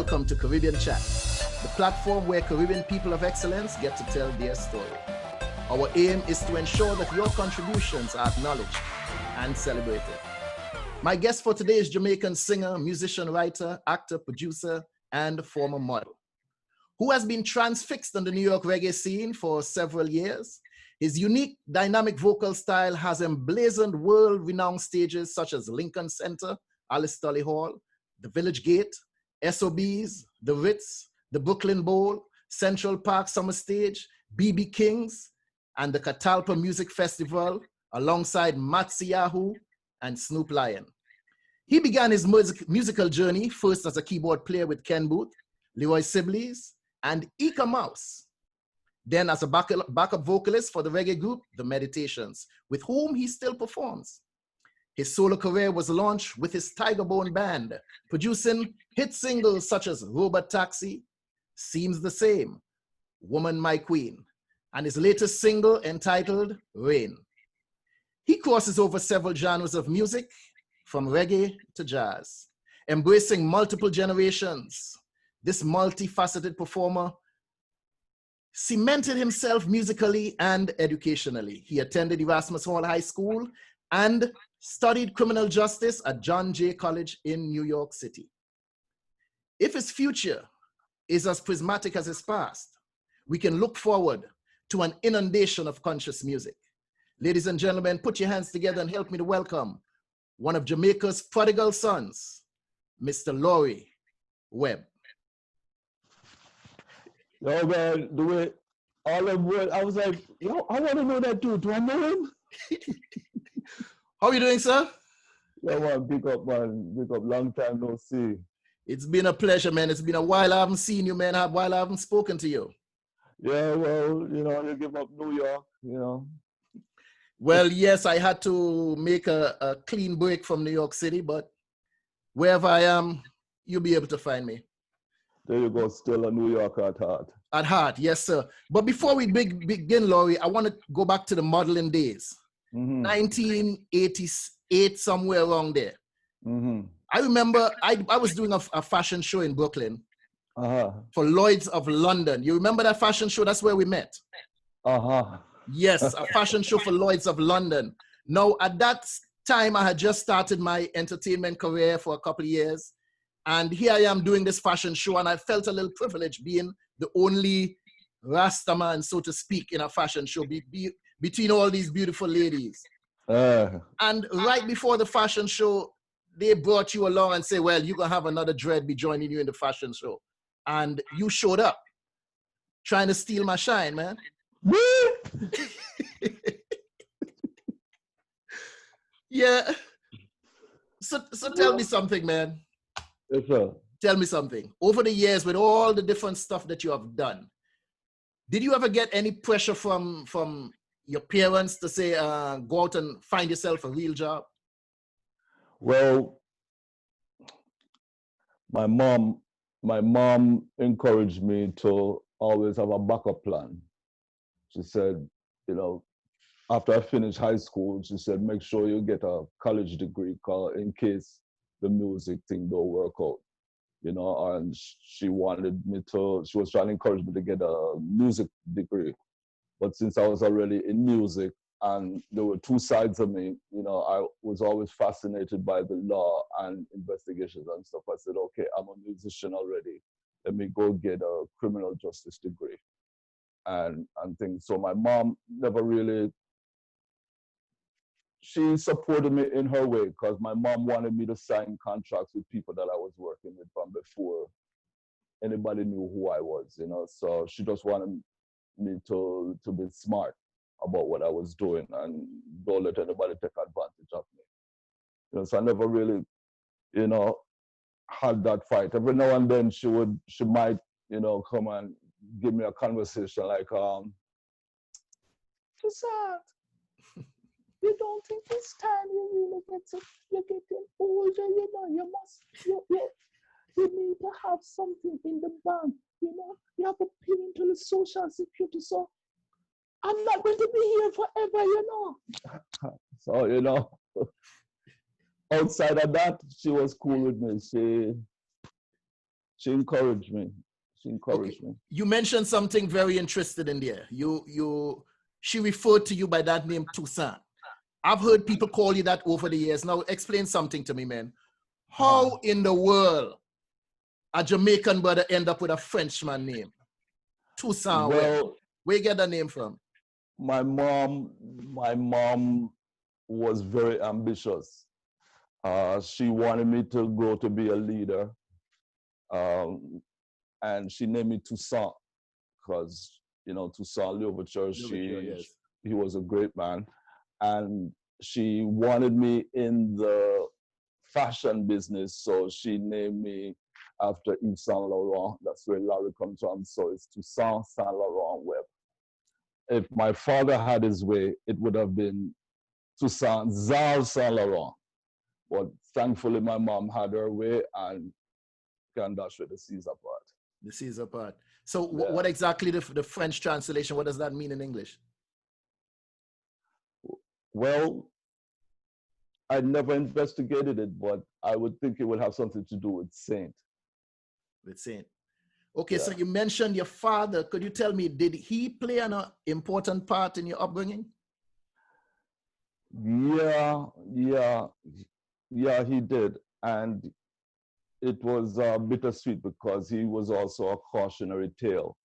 welcome to Caribbean Chatt, the platform where Caribbean people of excellence get to tell their story. Our aim is to ensure that your contributions are acknowledged and celebrated. My guest for today is Jamaican singer, musician, writer, actor, producer, and former model, who has been transfixed on the New York reggae scene for several years. His unique, dynamic vocal style has emblazoned world-renowned stages such as Lincoln Center, Alice Tully Hall, the Village Gate, SOBs, the Ritz, the Brooklyn Bowl, Central Park Summer Stage, BB King's, and the Catalpa Music Festival, alongside Matsi Yahoo and Snoop Lion. He began his musical journey first as a keyboard player with Ken Booth, Leroy Sibbles, and Ika Mouse. Then as a backup vocalist for the reggae group, The Meditations, with whom he still performs. His solo career was launched with his Tiger Bone band, producing hit singles such as Robot Taxi, Seems the Same, Woman My Queen, and his latest single entitled Rain. He crosses over several genres of music, from reggae to jazz, embracing multiple generations. This multifaceted performer cemented himself musically and educationally. He attended Erasmus Hall High School and studied criminal justice at John Jay College in New York City. If his future is as prismatic as his past, we can look forward to an inundation of conscious music. Ladies and gentlemen, put your hands together and help me to welcome one of Jamaica's prodigal sons, Mr. Laury Webb. Yo, man, the way all them words, I was like, yo, I want to know that dude. Do I know him? How are you doing, sir? Yeah, man, big up, man. Big up, long time no see. It's been a pleasure, man. It's been a while I haven't seen you, man. While I haven't spoken to you. Yeah, well, you know, you give up New York, you know. Well, yes, I had to make a clean break from New York City, but wherever I am, you'll be able to find me. There you go, still a New Yorker at heart. At heart, yes, sir. But before we begin, Laurie, I want to go back to the modeling days. 1988, somewhere around there. I remember I was doing a fashion show in Brooklyn for Lloyd's of London. You remember that fashion show? That's where we met. Yes, a fashion show for Lloyd's of London. Now, at that time, I had just started my entertainment career for a couple of years. And here I am doing this fashion show, and I felt a little privileged being the only Rasta man, so to speak, in a fashion show between all these beautiful ladies. And right before the fashion show, they brought you along and say, well, you're going to have another dread be joining you in the fashion show. And you showed up trying to steal my shine, man. Yeah. So tell me something, man. Yes, sir. Tell me something. Over the years, with all the different stuff that you have done, did you ever get any pressure from your parents to say, go out and find yourself a real job? Well, my mom encouraged me to always have a backup plan. She said, you know, after I finished high school, she said, make sure you get a college degree in case the music thing don't work out, you know, and she was trying to encourage me to get a music degree. But since I was already in music and there were two sides of me, you know, I was always fascinated by the law and investigations and stuff. I said, okay, I'm a musician already. Let me go get a criminal justice degree and things. So my mom never really, she supported me in her way because my mom wanted me to sign contracts with people that I was working with from before anybody knew who I was, you know. So she just wanted me to be smart about what I was doing and don't let anybody take advantage of me. You know, so I never really, you know, had that fight. Every now and then she might, you know, come and give me a conversation like, Prasad, you don't think it's time you really you're getting older, you know, you need to have something in the bank, you know, you have to pay into the social security, so I'm not going to be here forever, you know. So, you know, outside of that, she was cool with me. She encouraged me. She Okay. encouraged me. You mentioned something very interesting in there. She referred to you by that name, Toussaint. I've heard people call you that over the years. Now explain something to me, man. How in the world a Jamaican brother end up with a Frenchman name? Toussaint Webb. Well, Where you get that name from? my mom was very ambitious. She wanted me to grow to be a leader. Um, and she named me Toussaint because, you know, Toussaint Louverture, Yes. he was a great man. And she wanted me in the fashion business, so she named me after Yves Saint Laurent. That's where Laury comes from. So it's Toussaint Saint Laurent Webb. If my father had his way, it would have been Toussaint Saint Laurent. But thankfully, my mom had her way and can dash with the Caesar part. The Caesar part. So Yeah. what exactly the French translation, what does that mean in English? Well, I never investigated it, but I would think it would have something to do with saint. With saint. Okay, Yeah. so you mentioned your father. Could you tell me, did he play an important part in your upbringing? Yeah, he did. And it was bittersweet because he was also a cautionary tale.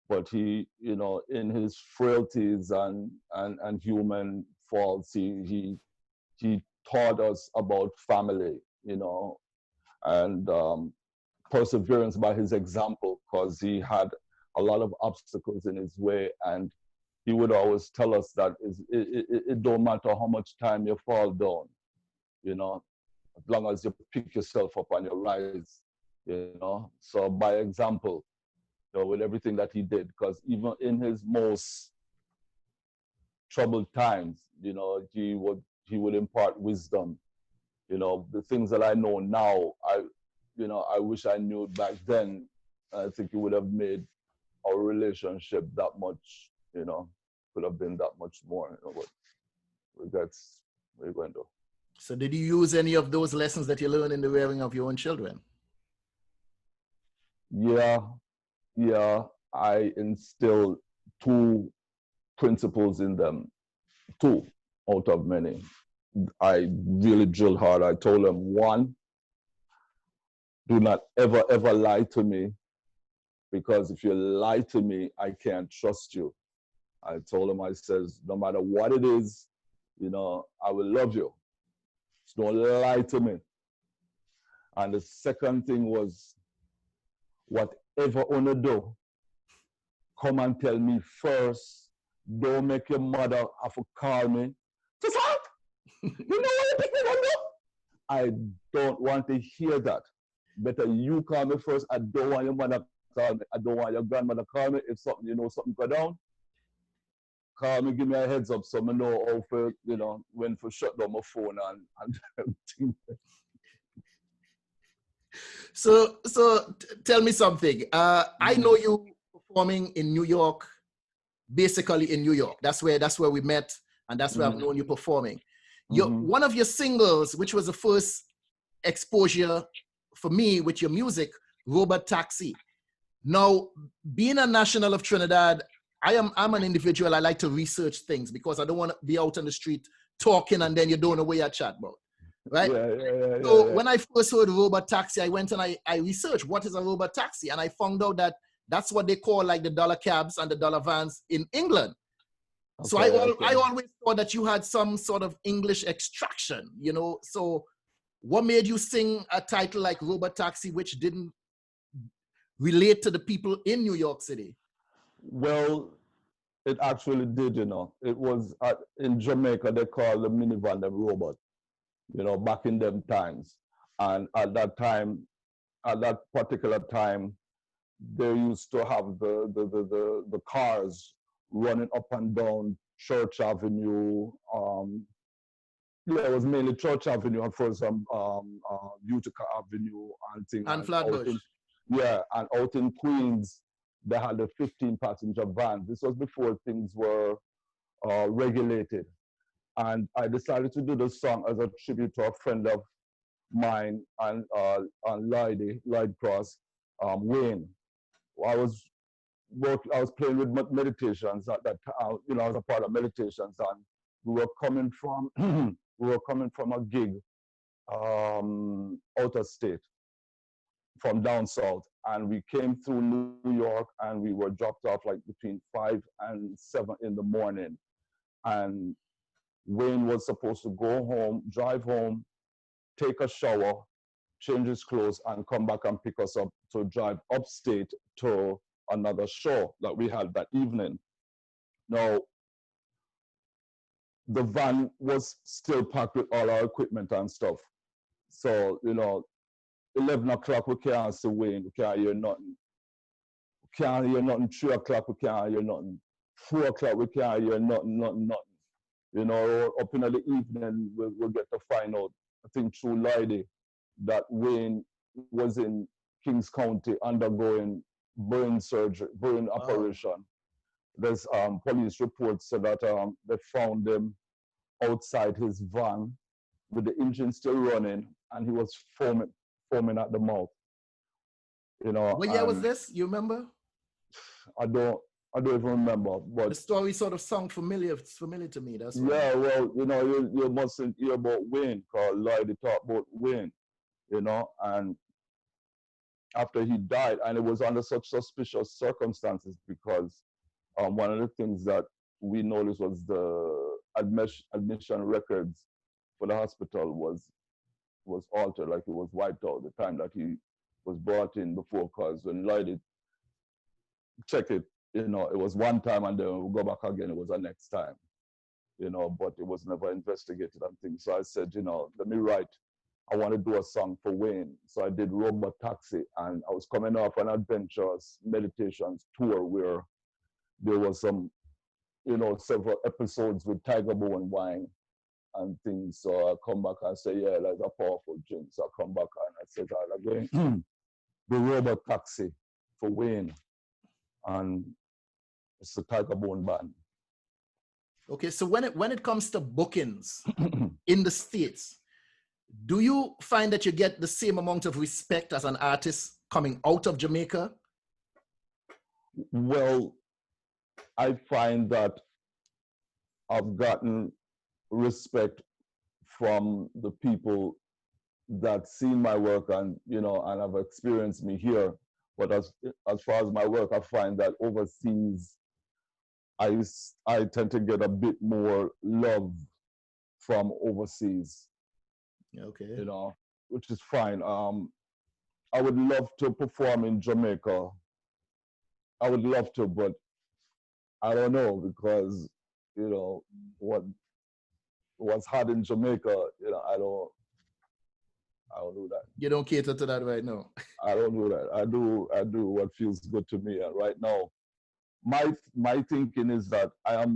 But he, you know, in his frailties and human faults, he taught us about family, you know, and perseverance by his example, because he had a lot of obstacles in his way, and he would always tell us that it don't matter how much time you fall down, you know, as long as you pick yourself up and you rise, you know. So by example, you know, with everything that he did, because even in his most troubled times, you know, he would impart wisdom. You know, the things that I know now, I wish I knew back then. I think it would have made our relationship that much, you know, could have been that much more, you know, but that's where we're going to. So did you use any of those lessons that you learned in the rearing of your own children? Yeah, I instilled two principles in them, two out of many. I really drilled hard. I told them, one, do not ever lie to me, because if you lie to me, I can't trust you. I told him, I says, no matter what it is, you know, I will love you. Just don't lie to me. And the second thing was, whatever you do, come and tell me first. Don't make your mother have to call me. Just what? You know what you pick me up? I don't want to hear that. Better you call me first. I don't want your mother call me. I don't want your grandmother call me. If something, you know, something go down, call me, give me a heads up so I know how for, you know, when to shut down my phone and everything. So tell me something. I know you performing in New York, basically in New York. That's where we met, and that's where I've known you performing. One of your singles, which was the first exposure for me with your music, Robot Taxi. Now, being a national of Trinidad, I'm an individual. I like to research things because I don't want to be out on the street talking and then you don't know where you chat about, right? So when I first heard Robot Taxi, I went and I researched what is a robot taxi, and I found out that that's what they call like the dollar cabs and the dollar vans in England. Okay, so I always thought that you had some sort of English extraction, you know. So what made you sing a title like Robot Taxi, which didn't relate to the people in New York City? Well, it actually did, you know. It was in Jamaica, they call the minivan the robot, you know, back in them times. And at that particular time, they used to have the cars running up and down Church Avenue. It was mainly Church Avenue and first Utica Avenue and things. And Flatbush. And out in Queens, they had a 15-passenger van. This was before things were regulated. And I decided to do the song as a tribute to a friend of mine and Lloyd Cross. Wayne. I was playing with meditations at that time, you know, as a part of meditations, and we were coming from a gig out of state, from down south, and we came through New York, and we were dropped off like between 5 and 7 in the morning, and Wayne was supposed to go home, drive home, take a shower, change his clothes, and come back and pick us up to drive upstate to another show that we had that evening. Now, the van was still packed with all our equipment and stuff. So, you know, 11 o'clock, we can't see Wayne, we can't hear nothing. We can't hear nothing. 3 o'clock, we can't hear nothing. 4 o'clock, we can't hear nothing. You know, up in the evening, we'll get to find out, I think through Laury, that Wayne was in Kings County undergoing brain surgery, brain operation. There's police reports so that they found him outside his van with the engine still running, and he was foaming at the mouth. You know. What year was this? You remember? I don't even remember. But the story sort of sounds familiar. It's familiar to me. That's yeah. Well, you know, you mustn't hear about Wayne, because Laury talked about Wayne. You know, and after he died, and it was under such suspicious circumstances, because one of the things that we noticed was the admission records for the hospital was altered, like it was wiped out the time that he was brought in before, because when Laury check it, you know, it was one time, and then we'll go back again, it was the next time, you know, but it was never investigated and things. So I said, you know, let me write. I want to do a song for Wayne. So I did Robot Taxi, and I was coming off an adventurous meditations tour where there was some, you know, several episodes with Tiger Bone wine and things. So I come back and say, yeah, that's a powerful drink. So I come back and I said, again, the Robot Taxi for Wayne. And it's the Tiger Bone band. Okay, so when it comes to bookings in the States, do you find that you get the same amount of respect as an artist coming out of Jamaica? Well, I find that I've gotten respect from the people that seen my work and, you know, and have experienced me here. But as far as my work, I find that overseas, I tend to get a bit more love from overseas. Okay. You know, which is fine. I would love to perform in Jamaica. I would love to, but I don't know, because, you know, what's hard in Jamaica, you know, I don't do that. You don't cater to that right now. I don't do that. I do what feels good to me. And right now, my thinking is that I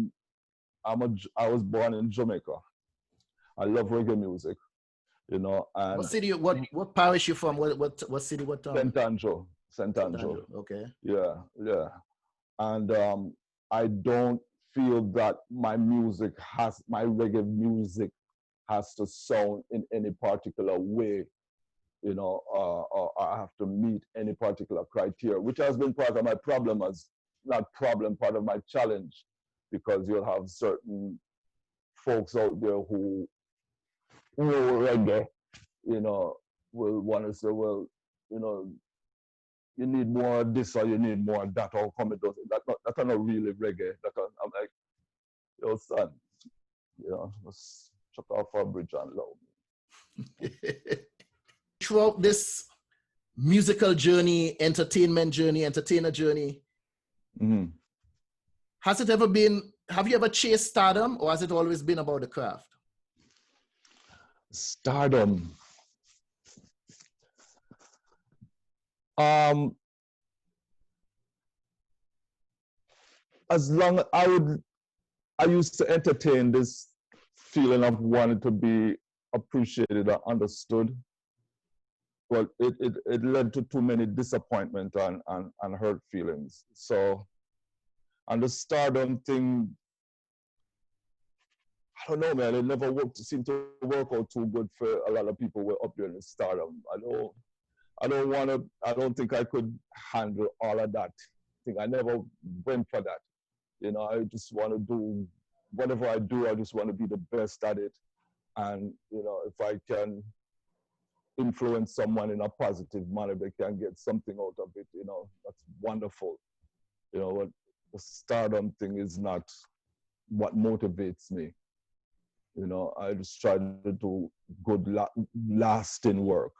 was born in Jamaica. I love reggae music, you know. And what city? What parish you from? What city? What town? St. Andrew. Okay. Yeah. And I don't feel that my reggae music has to sound in any particular way, you know, or I have to meet any particular criteria, which has been part of my problem, part of my challenge, because you'll have certain folks out there who reggae, you know, will want to say, well, you know, you need more of this or you need more of that, or come it does. That's not really reggae. I'm like, yo, son, you know, just chuck off a bridge and love me. Throughout this musical journey, entertainer journey, has it ever been, have you ever chased stardom, or has it always been about the craft? Stardom. As long I used to entertain this feeling of wanting to be appreciated or understood, but it led to too many disappointment and hurt feelings. So, and the stardom thing, I don't know, man. It never seemed to work out too good for a lot of people who were up there in the stardom. I don't think I could handle all of that. I never went for that. You know, I just want to do whatever I do, I just want to be the best at it. And, you know, if I can influence someone in a positive manner, they can get something out of it, you know, that's wonderful. You know, what the stardom thing is not what motivates me. You know, I just try to do good, lasting work,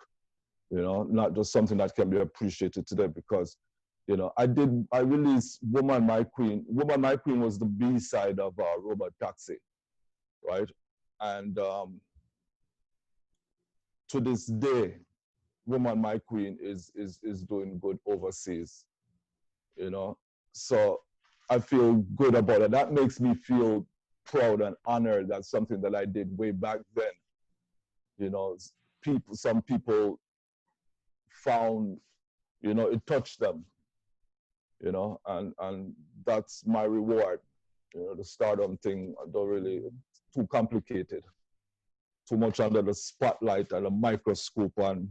you know, not just something that can be appreciated today because, you know, I released Woman My Queen. Woman My Queen was the B-side of Robot Taxi, right? And to this day, Woman My Queen is doing good overseas, you know? So I feel good about it. That makes me feel proud and honored. That's something that I did way back then. You know, some people found, you know, it touched them, you know, and that's my reward. You know, the stardom thing, I don't really, it's too complicated, too much under the spotlight and a microscope. And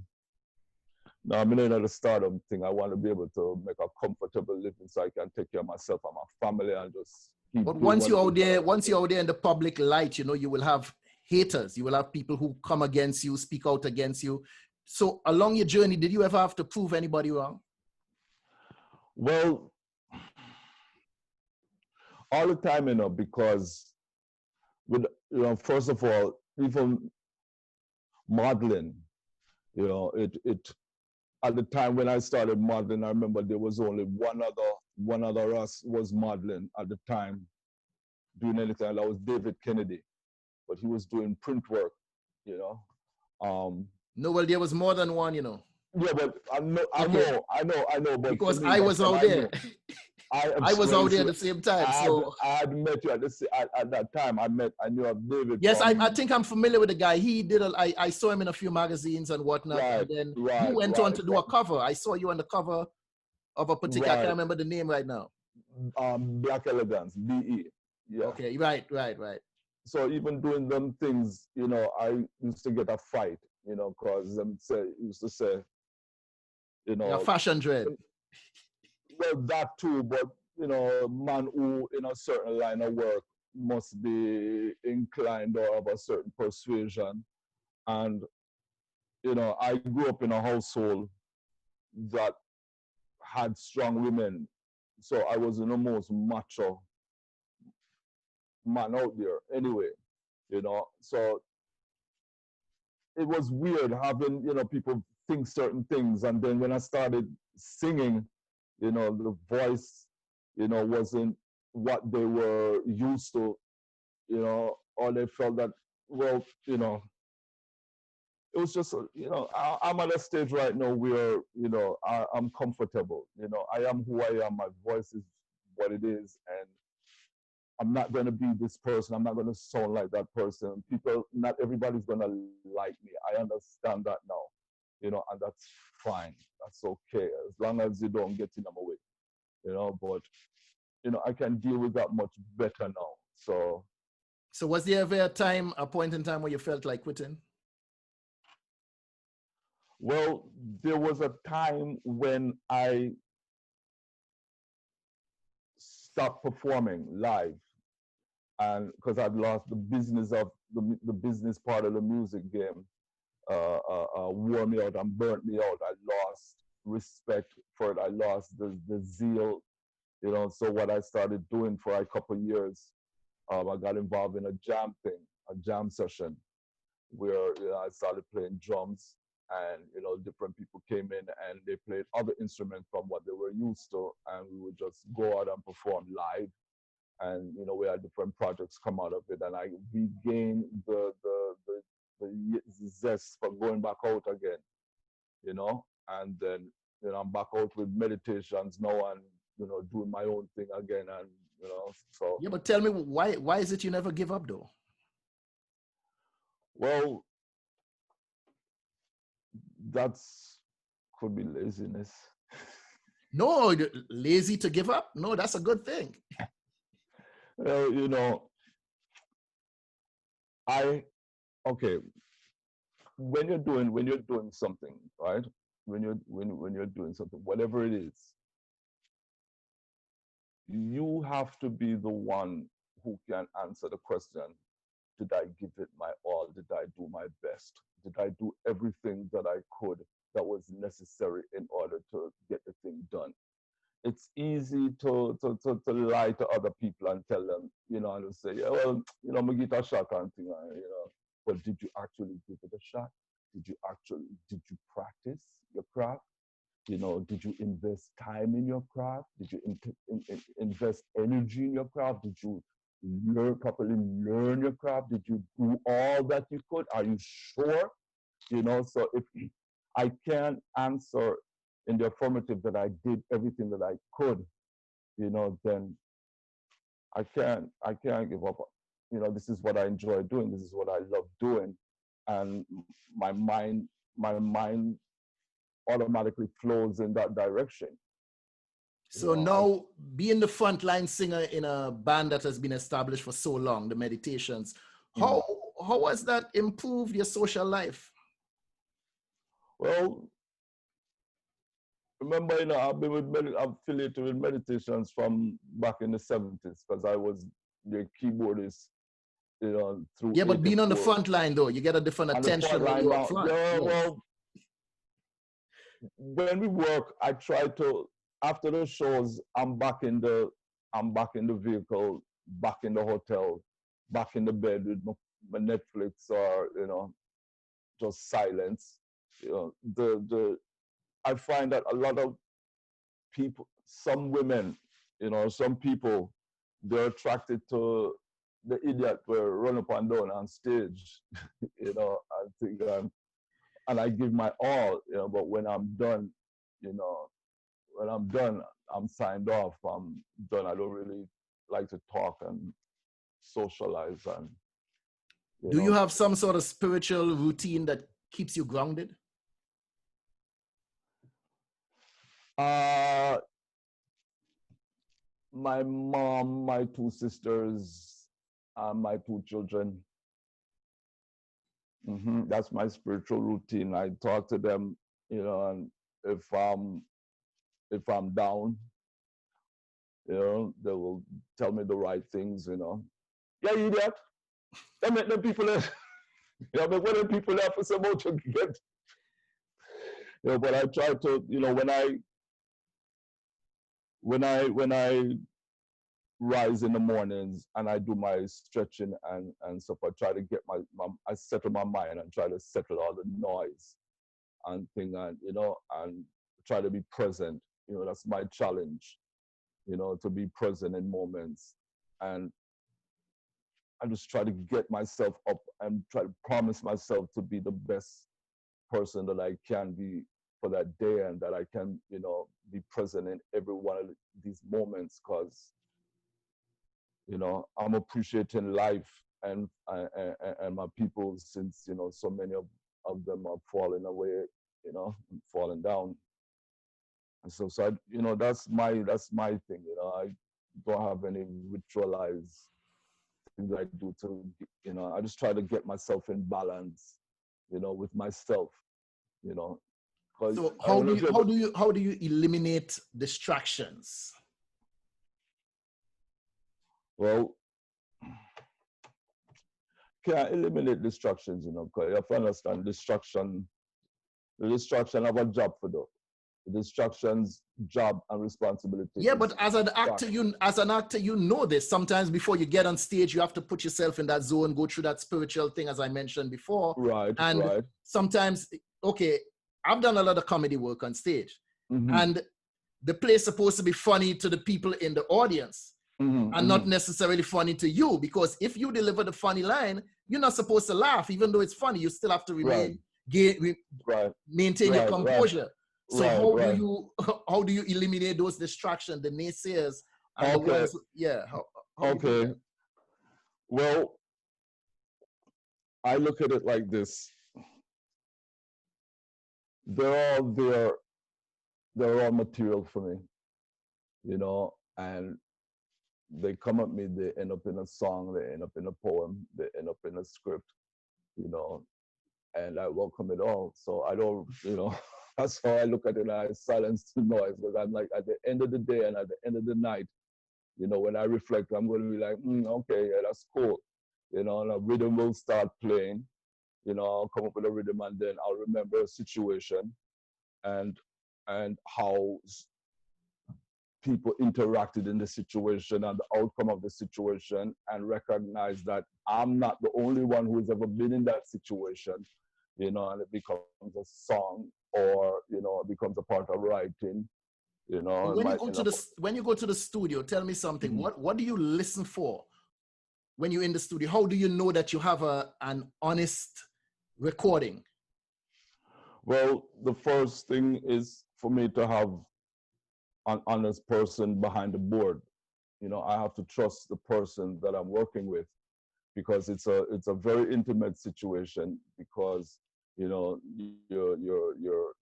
now I'm in the stardom thing. I want to be able to make a comfortable living so I can take care of myself and my family and just keep. But once you're out there in the public light, you know, you will have haters. You will have people who come against you, speak out against you. So along your journey, did you ever have to prove anybody wrong? Well, all the time, you know, because with, you know, first of all, even modeling, you know, it at the time when I started modeling, I remember there was only one other us was modeling at the time, doing anything, and that was David Kennedy, but he was doing print work, you know. No, well, there was more than one, you know. Yeah, but I know, but because I was out there. I was out there at the same time. So I had met you at that time. I knew of David. Yes, I think I'm familiar with the guy. He did I saw him in a few magazines and whatnot. Right, and then right, you went right, on to do a cover. I saw you on the cover of a particular, I can't remember the name right now. Black Elegance, BE. Yeah. Okay, right. So even doing them things, you know, I used to get a fight, you know, because used to say, you know, fashion dread. Well, that too, but you know, man who in a certain line of work must be inclined or have a certain persuasion. And you know, I grew up in a household that had strong women, so I was the most macho man out there. Anyway, you know, so it was weird having, you know, people think certain things, and then when I started singing, you know, the voice, you know, wasn't what they were used to, you know, or they felt that, well, you know, it was just, you know, I'm at a stage right now where, you know, I'm comfortable. You know, I am who I am. My voice is what it is. And I'm not going to be this person. I'm not going to sound like that person. People, not everybody's going to like me. I understand that now, you know, and that's fine. That's okay. As long as you don't get in my way, you know, but, you know, I can deal with that much better now. So was there ever a point in time where you felt like quitting? Well, there was a time when I stopped performing live, and because I'd lost the business of the business part of the music game, wore me out and burnt me out. I lost respect for it. I lost the zeal, you know. So what I started doing for a couple of years, I got involved in a jam session, where, you know, I started playing drums, and, you know, different people came in and they played other instruments from what they were used to, and we would just go out and perform live, and, you know, we had different projects come out of it, and I regained the zest for going back out again, you know, and then, you know, I'm back out with meditations now, and, you know, doing my own thing again, and, you know, so. Yeah, but tell me, why is it you never give up though? Well, that's could be laziness. No, lazy to give up? No, that's a good thing. Well, you know, okay, when you're doing something, right? when you're doing something, whatever it is, you have to be the one who can answer the question, did I give it my all? Did I do my best? Did I do everything that I could that was necessary in order to get the thing done? It's easy to lie to other people and tell them, you know, and to say, yeah, well, you know, I'm gonna get a shot and thing, you know. But did you actually give it a shot? Did you practice your craft? You know, did you invest time in your craft? Did you invest energy in your craft? Did you properly learn your craft? Did you do all that you could? Are you sure? You know, so if I can't answer in the affirmative that I did everything that I could, you know, then I can't give up. You know, this is what I enjoy doing. This is what I love doing, and my mind automatically flows in that direction. So now, being the frontline singer in a band that has been established for so long, the Meditations, how has that improved your social life? Well, remember, you know, I've been affiliated with Meditations from back in the 70s because I was the keyboardist, you know, through. Yeah, but being on the front line though, you get a different attention when you're up front. Yeah, yes. Well, when we work, I try to, after the shows, I'm back in the vehicle, back in the hotel, back in the bed with my Netflix, or, you know, just silence. You know, I find that a lot of people, some women, you know, some people, they're attracted to the idiot where run up and down on stage, you know, I think and I give my all, you know, but when I'm done, you know, I'm signed off, I'm done. I don't really like to talk and socialize. And do you have some sort of spiritual routine that keeps you grounded? My mom, my two sisters, and my two children. That's my spiritual routine. I talk to them, you know, and if I'm down, you know, they will tell me the right things, you know. Yeah, you idiot. That make them people there. You know, but when the people there for some more to get, you know, but I try to, you know, when I rise in the mornings and I do my stretching and stuff, I try to get I settle my mind and try to settle all the noise and thing, and, you know, and try to be present. You know, that's my challenge, you know, to be present in moments. And I just try to get myself up and try to promise myself to be the best person that I can be for that day, and that I can, you know, be present in every one of these moments, because, you know, I'm appreciating life and my people, since, you know, so many of them are falling away, you know, and falling down. And so I, you know, that's my thing, you know. I don't have any ritualized things I do to, you know, I just try to get myself in balance, you know, with myself, you know. So how do you eliminate distractions? Well, can't eliminate distractions, you know, because you have to understand the distraction of a job for them. The distractions, job and responsibility. Yeah, but as an actor, you know this. Sometimes before you get on stage, you have to put yourself in that zone, go through that spiritual thing, as I mentioned before. Right. And right. sometimes, okay, I've done a lot of comedy work on stage, and the play's supposed to be funny to the people in the audience, and not necessarily funny to you, because if you deliver the funny line, you're not supposed to laugh, even though it's funny. You still have to maintain your composure. So how do you eliminate those distractions, the naysayers, and the ones? Yeah. Okay. Well, I look at it like this. They're all material for me, you know, and they come at me, they end up in a song, they end up in a poem, they end up in a script, you know, and I welcome it all. So I don't, you know, That's how I look at it. I silence the noise because I'm like, at the end of the day and at the end of the night, you know, when I reflect, I'm going to be like, okay, yeah, that's cool. You know, and a rhythm will start playing. You know, I'll come up with a rhythm and then I'll remember a situation and how people interacted in the situation and the outcome of the situation, and recognize that I'm not the only one who's ever been in that situation, you know, and it becomes a song, or, you know, it becomes a part of writing, you know. When you go to the studio, tell me something. What do you listen for when you're in the studio? How do you know that you have an honest recording? Well, the first thing is for me to have an honest person behind the board. You know, I have to trust the person that I'm working with, because it's a very intimate situation, because, you know, you're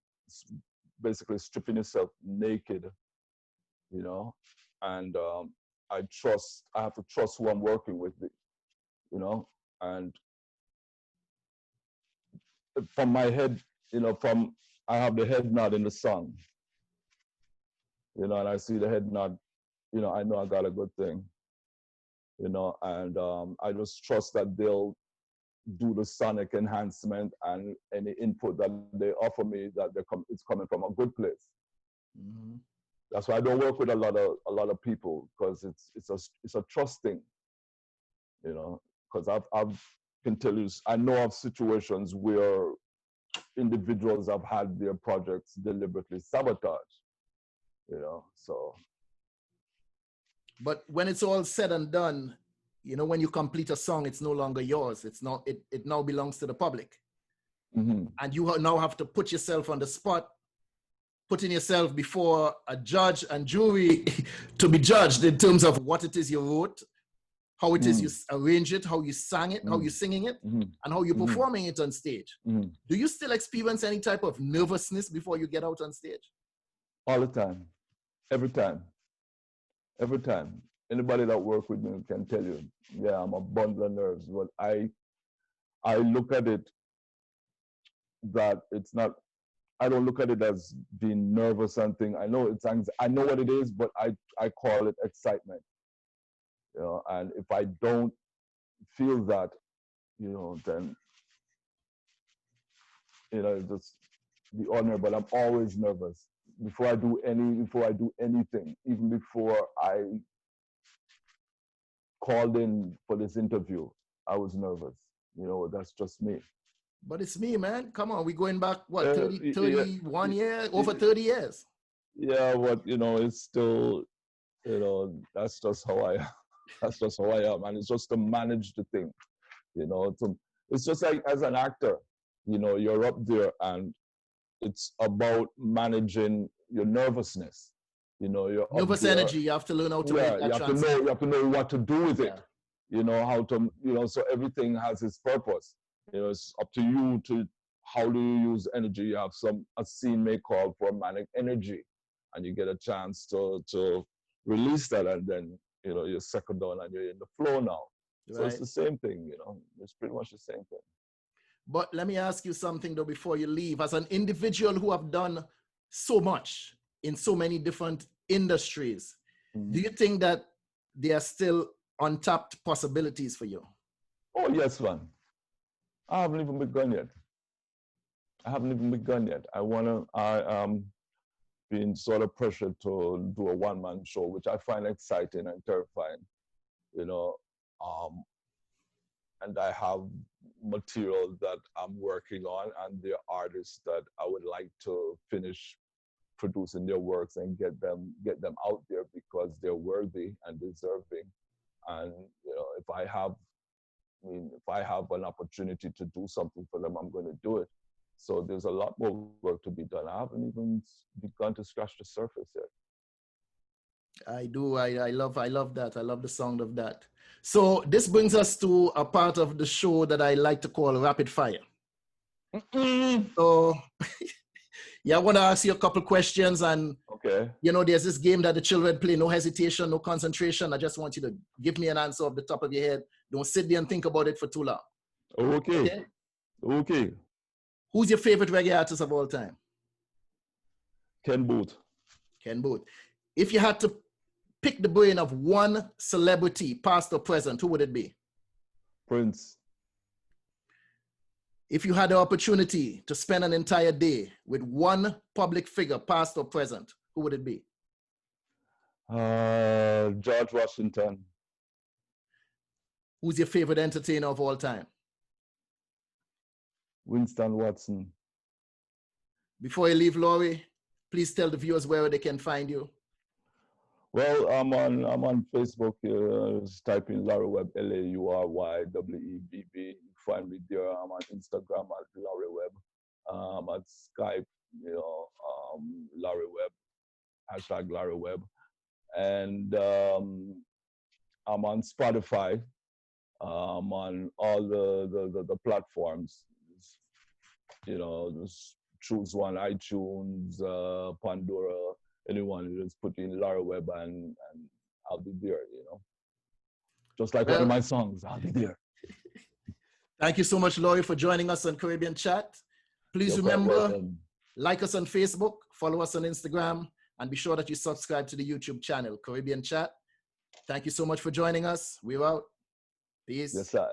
basically stripping yourself naked, you know, and I have to trust who I'm working with, you know, and from my head, you know, I have the head nod in the song, you know, and I see the head nod, you know, I know I got a good thing, you know, and I just trust that they'll do the sonic enhancement and any input that they offer me, that it's coming from a good place. Mm-hmm. That's why I don't work with a lot of people, because it's a trust thing, you know, because I've can tell you, I know of situations where individuals have had their projects deliberately sabotaged, you know, so. But when it's all said and done, you know, when you complete a song, it's no longer yours. It now belongs to the public. Mm-hmm. And you now have to put yourself on the spot, putting yourself before a judge and jury to be judged in terms of what it is you wrote, how it is you arrange it, how you sang it, how you're singing it, and how you're performing it on stage. Do you still experience any type of nervousness before you get out on stage? All the time. Every time. Every time. Anybody that works with me can tell you, yeah, I'm a bundle of nerves. But I look at it that it's not, I don't look at it as being nervous and thing. I know I know what it is, but I call it excitement. You know, and if I don't feel that, you know, then, you know, just the honor, but I'm always nervous. Before I do anything, even before I called in for this interview, I was nervous. You know, that's just me. But it's me, man. Come on, we're going back, what, 31 years? Over 30 years. Yeah, but, you know, it's still, you know, that's just how I am. And it's just to manage the thing, you know. It's just like as an actor, you know, you're up there and it's about managing your nervousness. You know, your nervous energy. You have to learn how to make that you have to know what to do with it. You know, how to, you know, so everything has its purpose. You know, it's up to you to how do you use energy. You have a scene may call for manic energy, and you get a chance to release that, and then, you know, you're second down and you're in the flow now. Right. So it's the same thing, you know, it's pretty much the same thing. But let me ask you something though before you leave. As an individual who have done so much in so many different industries, do you think that there are still untapped possibilities for you? Oh, yes, man. I haven't even begun yet. I am being sort of pressured to do a one-man show, which I find exciting and terrifying, you know. And I have material that I'm working on, and there are artists that I would like to finish producing their works and get them out there, because they're worthy and deserving. And, you know, if I have an opportunity to do something for them, I'm going to do it. So there's a lot more work to be done. I haven't even begun to scratch the surface yet. I do. I love that. I love the sound of that. So this brings us to a part of the show that I like to call rapid fire. So yeah, I want to ask you a couple questions, and you know, there's this game that the children play, no hesitation, no concentration. I just want you to give me an answer off the top of your head. Don't sit there and think about it for too long. Okay. Who's your favorite reggae artist of all time? Ken Booth. Ken Booth. If you had to pick the brain of one celebrity, past or present, who would it be? Prince. If you had the opportunity to spend an entire day with one public figure, past or present, who would it be? George Washington. Who's your favorite entertainer of all time? Winston Watson. Before you leave, Laury, please tell the viewers where they can find you. Well, I'm on Facebook. Just type in Laury Webb, LAURYWEBB. You find me there. I'm on Instagram at Laury Webb. At Skype, Laury Webb, # Laury Webb. And I'm on Spotify. I'm on all the platforms. Just choose one: iTunes, Pandora. Anyone, you just put in Laury Webb and I'll be there. Just like one of my songs, I'll be there. Thank you so much, Laury, for joining us on Caribbean Chat. Please remember, like us on Facebook, follow us on Instagram, and be sure that you subscribe to the YouTube channel, Caribbean Chat. Thank you so much for joining us. We're out. Peace. Yes, sir.